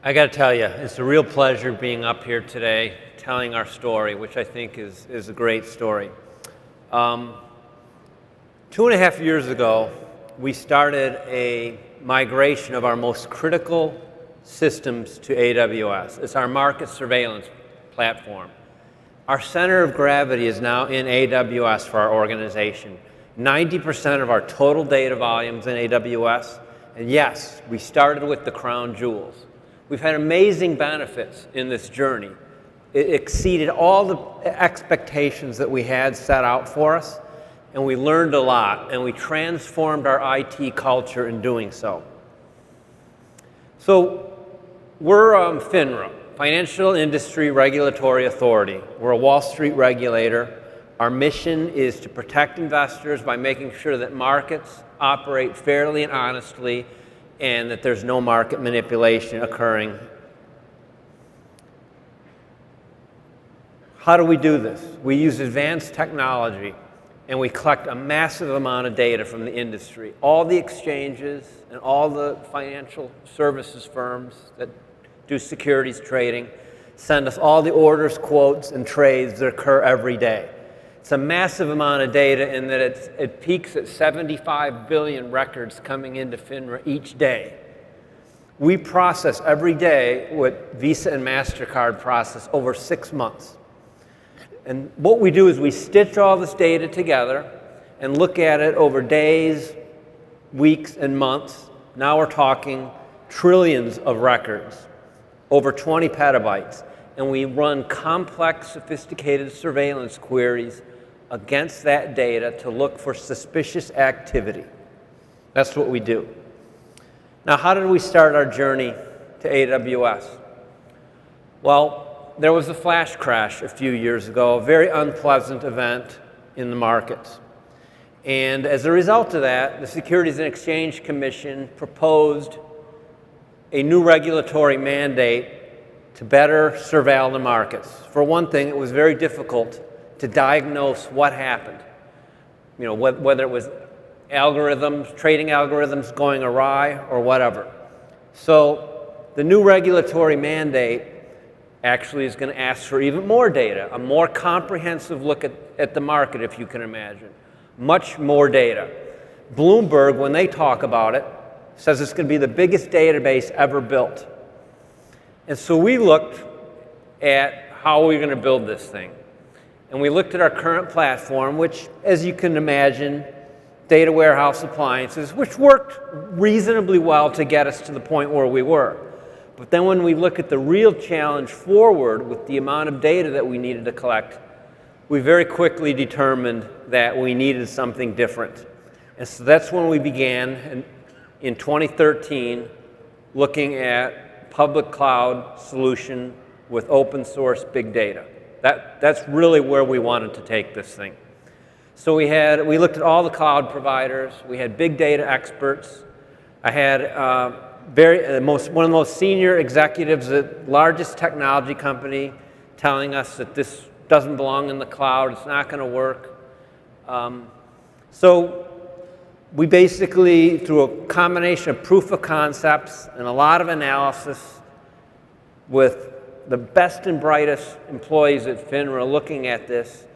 I got to tell you, it's a real pleasure being up here today telling our story, which I think is a great story. 2.5 years ago, we started a migration of our most critical systems to AWS. It's our market surveillance platform. Our center of gravity is now in AWS for our organization. 90% of our total data volume is in AWS. And yes, we started with the crown jewels. We've had amazing benefits in this journey. It exceeded all the expectations that we had set out for us, and we learned a lot, and we transformed our IT culture in doing so. So we're FINRA, Financial Industry Regulatory Authority. We're a Wall Street regulator. Our mission is to protect investors by making sure that markets operate fairly and honestly and that there's no market manipulation occurring. How do we do this? We use advanced technology and we collect a massive amount of data from the industry. All the exchanges and all the financial services firms that do securities trading send us all the orders, quotes, and trades that occur every day. It's a massive amount of data in that it peaks at 75 billion records coming into FINRA each day. We process every day what Visa and MasterCard process over 6 months. And what we do is we stitch all this data together and look at it over days, weeks, and months. Now we're talking trillions of records, over 20 petabytes. And we run complex, sophisticated surveillance queries against that data to look for suspicious activity. That's what we do. Now, how did we start our journey to AWS? Well, there was a flash crash a few years ago, a very unpleasant event in the markets. And as a result of that, the Securities and Exchange Commission proposed a new regulatory mandate to better surveil the markets. For one thing, it was very difficult to diagnose what happened. You know, whether it was algorithms, trading algorithms going awry or whatever. So the new regulatory mandate actually is going to ask for even more data, a more comprehensive look at the market, if you can imagine. Much more data. Bloomberg, when they talk about it, says it's going to be the biggest database ever built. And so we looked at how we're going to build this thing. And we looked at our current platform, which, as you can imagine, data warehouse appliances, which worked reasonably well to get us to the point where we were. But then when we look at the real challenge forward with the amount of data that we needed to collect, we very quickly determined that we needed something different. And so that's when we began in 2013 looking at public cloud solution with open source big data. That's really where we wanted to take this thing. So we looked at all the cloud providers. We had big data experts. I had one of the most senior executives at the largest technology company telling us that this doesn't belong in the cloud. It's not going to work. So we basically, through a combination of proof of concepts and a lot of analysis with the best and brightest employees at FINRA looking at this,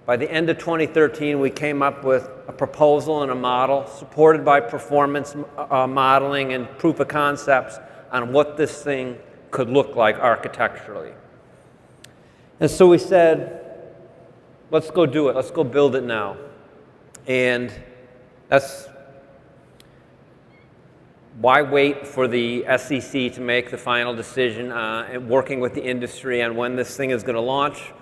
by the end of 2013, we came up with a proposal and a model supported by performance modeling and proof of concepts on what this thing could look like architecturally. And so we said, let's go do it. Let's go build it now. And that's why wait for the SEC to make the final decision and working with the industry on when this thing is going to launch?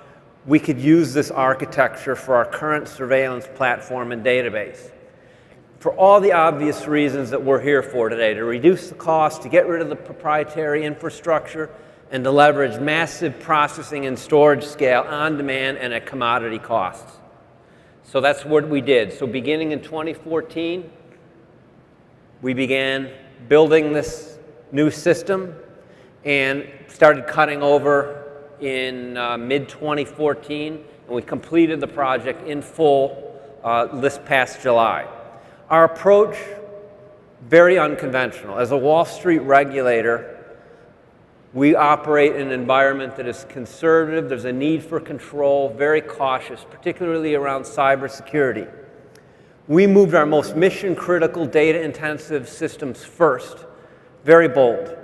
We could use this architecture for our current surveillance platform and database. For all the obvious reasons that we're here for today, to reduce the cost, to get rid of the proprietary infrastructure, and to leverage massive processing and storage scale on demand and at commodity costs. So that's what we did. So beginning in 2014, we began building this new system and started cutting over in mid-2014, and we completed the project in full this past July. Our approach, very unconventional. As a Wall Street regulator, We operate in an environment that is conservative. There's a need for control, very cautious, particularly around cybersecurity. We moved our most mission-critical, data-intensive systems first, very bold.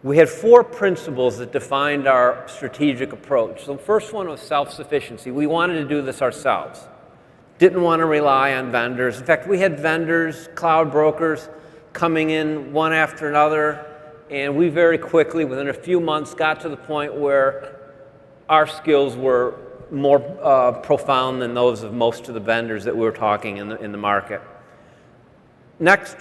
We had 4 principles that defined our strategic approach. The first one was self-sufficiency. We wanted to do this ourselves. Didn't want to rely on vendors. In fact, we had vendors, cloud brokers, coming in one after another, and we very quickly, within a few months, got to the point where our skills were more profound than those of most of the vendors that we were talking in the market. Next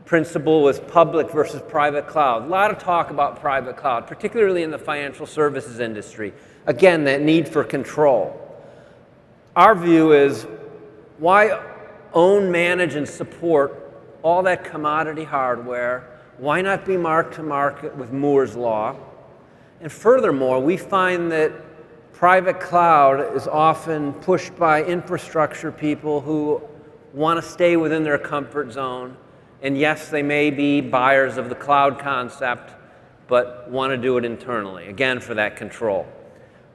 principle was public versus private cloud. A lot of talk about private cloud, particularly in the financial services industry. Again, that need for control. Our view is, why own, manage, and support all that commodity hardware? Why not be mark to market with Moore's Law? And furthermore, we find that private cloud is often pushed by infrastructure people who want to stay within their comfort zone. And yes, they may be buyers of the cloud concept, but want to do it internally, again, for that control.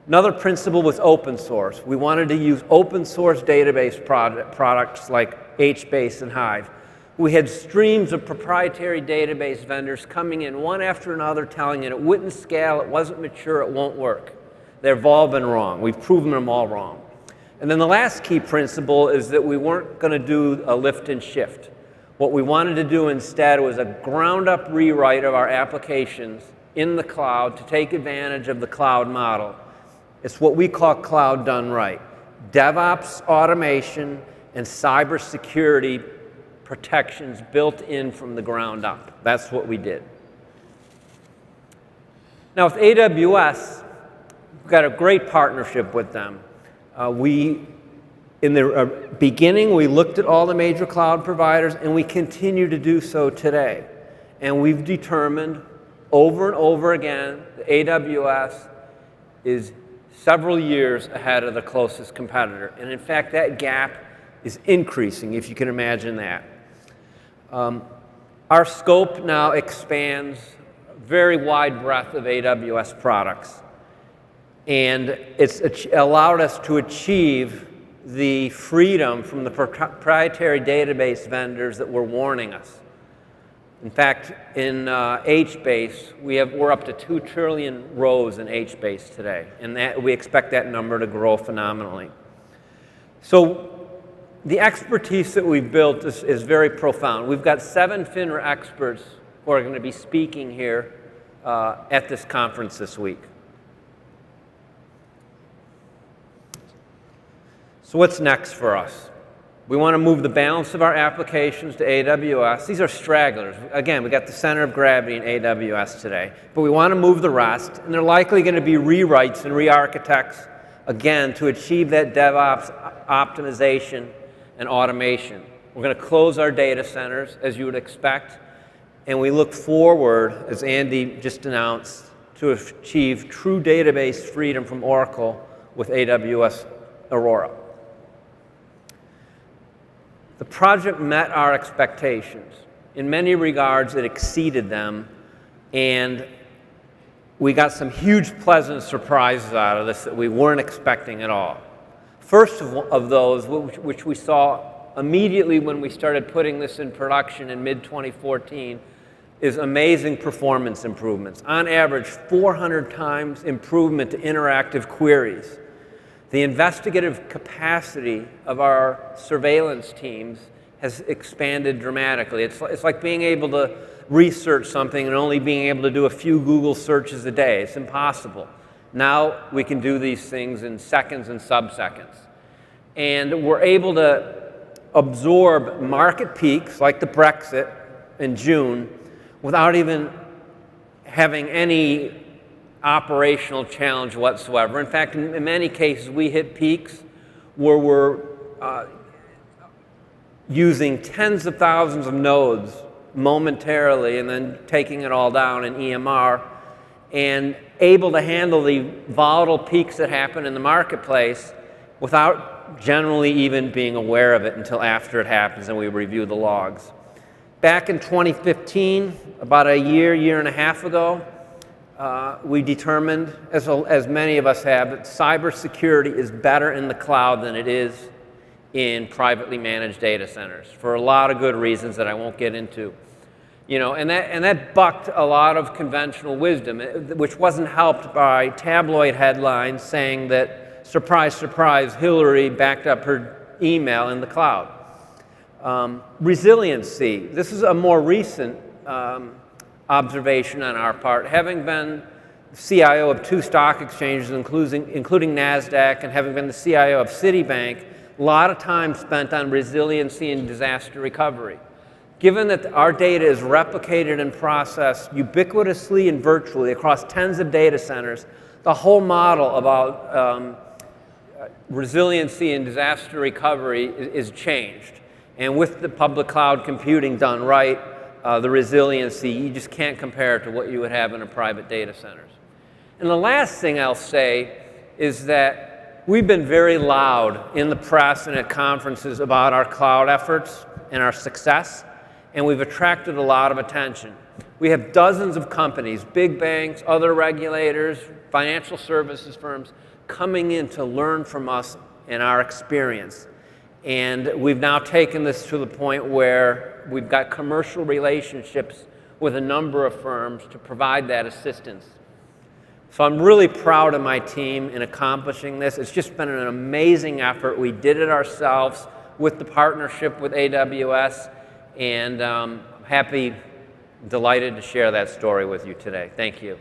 Another principle was open source. We wanted to use open source database products like HBase and Hive. We had streams of proprietary database vendors coming in one after another telling it wouldn't scale, it wasn't mature, it won't work. They've all been wrong. We've proven them all wrong. And then the last key principle is that we weren't going to do a lift and shift. What we wanted to do instead was a ground-up rewrite of our applications in the cloud to take advantage of the cloud model. It's what we call cloud done right. DevOps automation and cybersecurity protections built in from the ground up. That's what we did. Now with AWS, we've got a great partnership with them. In the beginning, we looked at all the major cloud providers, and we continue to do so today. And we've determined over and over again that AWS is several years ahead of the closest competitor. And in fact, that gap is increasing, if you can imagine that. Our scope now expands a very wide breadth of AWS products. And it's allowed us to achieve the freedom from the proprietary database vendors that were warning us. In fact, in HBase, we're up to 2 trillion rows in HBase today, and we expect that number to grow phenomenally. So the expertise that we've built is very profound. We've got 7 FINRA experts who are going to be speaking here at this conference this week. So what's next for us? We want to move the balance of our applications to AWS. These are stragglers. Again, we got the center of gravity in AWS today, but we want to move the rest, and they're likely going to be rewrites and re-architects, again, to achieve that DevOps optimization and automation. We're going to close our data centers, as you would expect, and we look forward, as Andy just announced, to achieve true database freedom from Oracle with AWS Aurora. The project met our expectations. In many regards, it exceeded them, and we got some huge pleasant surprises out of this that we weren't expecting at all. First of those, which we saw immediately when we started putting this in production in mid-2014, is amazing performance improvements. On average, 400 times improvement to interactive queries. The investigative capacity of our surveillance teams has expanded dramatically. It's like being able to research something and only being able to do a few Google searches a day. It's impossible. Now we can do these things in seconds and sub-seconds. And we're able to absorb market peaks like the Brexit in June without even having any operational challenge whatsoever. In fact, in many cases, we hit peaks where we're using tens of thousands of nodes momentarily and then taking it all down in EMR and able to handle the volatile peaks that happen in the marketplace without generally even being aware of it until after it happens and we review the logs. Back in 2015, about a year and a half ago, we determined, as many of us have, that cybersecurity is better in the cloud than it is in privately managed data centers for a lot of good reasons that I won't get into. You know, and that bucked a lot of conventional wisdom, which wasn't helped by tabloid headlines saying that, surprise, surprise, Hillary backed up her email in the cloud. Resiliency. This is a more recent observation on our part. Having been CIO of 2 stock exchanges, including NASDAQ, and having been the CIO of Citibank, a lot of time spent on resiliency and disaster recovery. Given that our data is replicated and processed ubiquitously and virtually across tens of data centers, the whole model about resiliency and disaster recovery is changed. And with the public cloud computing done right, the resiliency, you just can't compare it to what you would have in a private data centers. And the last thing I'll say is that we've been very loud in the press and at conferences about our cloud efforts and our success, and we've attracted a lot of attention. We have dozens of companies, big banks, other regulators, financial services firms, coming in to learn from us and our experience. And we've now taken this to the point where we've got commercial relationships with a number of firms to provide that assistance. So I'm really proud of my team in accomplishing this. It's just been an amazing effort. We did it ourselves with the partnership with AWS, and happy, delighted to share that story with you today. Thank you.